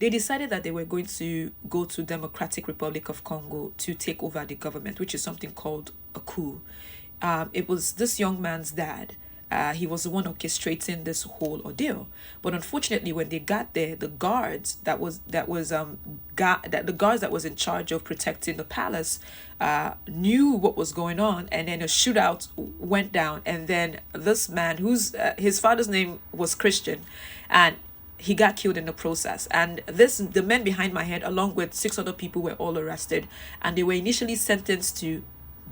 they decided that they were going to go to Democratic Republic of Congo to take over the government, which is something called a coup. It was this young man's dad. He was the one orchestrating this whole ordeal. But unfortunately, when they got there, the guards that the guards that was in charge of protecting the palace knew what was going on, and then a shootout went down. And then this man, whose his father's name was Christian, and he got killed in the process. And the men behind my head, along with 6 other people, were all arrested, and they were initially sentenced to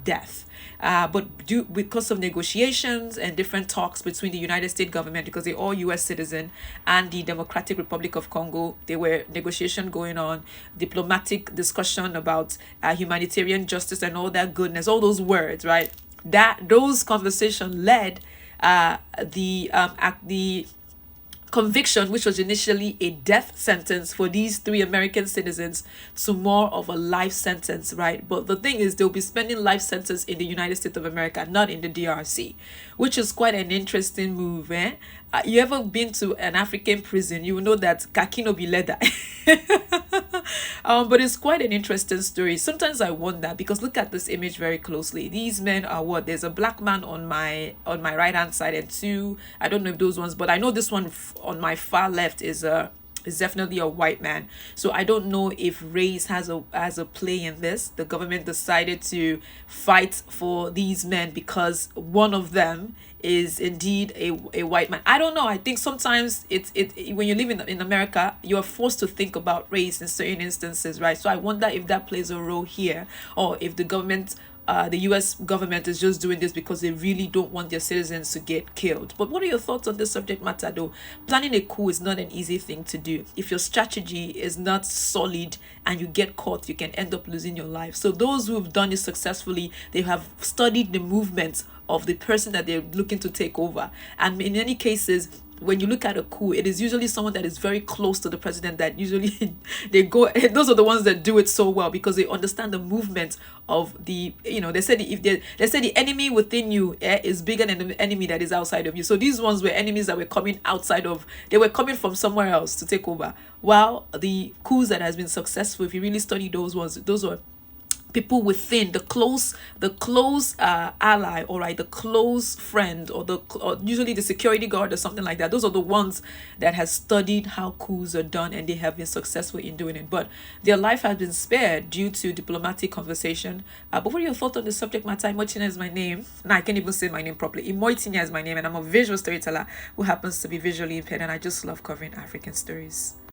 death. Because of negotiations and different talks between the United States government, because they're all U.S. citizen, and the Democratic Republic of Congo, there were negotiation going on, diplomatic discussion about humanitarian justice and all that goodness, all those words, right? Those conversations led the conviction, which was initially a death sentence for these 3 American citizens, to more of a life sentence, right? But the thing is, they'll be spending life sentence in the United States of America, not in the DRC, which is quite an interesting move, eh? You ever been to an African prison, you will know that kaki no be leather. But it's quite an interesting story. Sometimes I wonder, because look at this image very closely. These men are what? There's a black man on my right hand side, and 2, I don't know if those ones, but I know this one on my far left is definitely a white man. So I don't know if race has a play in this. The government decided to fight for these men because one of them is indeed a white man. I don't know. I think sometimes it when you live in America, you are forced to think about race in certain instances, right? So I wonder if that plays a role here, or if the government, the US government, is just doing this because they really don't want their citizens to get killed. But what are your thoughts on this subject matter, though? Planning a coup is not an easy thing to do. If your strategy is not solid and you get caught, you can end up losing your life. So those who have done it successfully, they have studied the movements of the person that they're looking to take over. And in many cases, when you look at a coup, it is usually someone that is very close to the president that usually they go, those are the ones that do it so well, because they understand the movement of the, they said the enemy within you is bigger than the enemy that is outside of you. So these ones were enemies that were coming they were coming from somewhere else to take over. While the coups that has been successful, if you really study those ones, those were people within the close ally, or right, the close friend, or usually the security guard or something like that. Those are the ones that has studied how coups are done, and they have been successful in doing it. But their life has been spared due to diplomatic conversation. But what are your thoughts on the subject matter? Imoitina is my name. Now I can't even say my name properly. Imoitina is my name, and I'm a visual storyteller who happens to be visually impaired, and I just love covering African stories.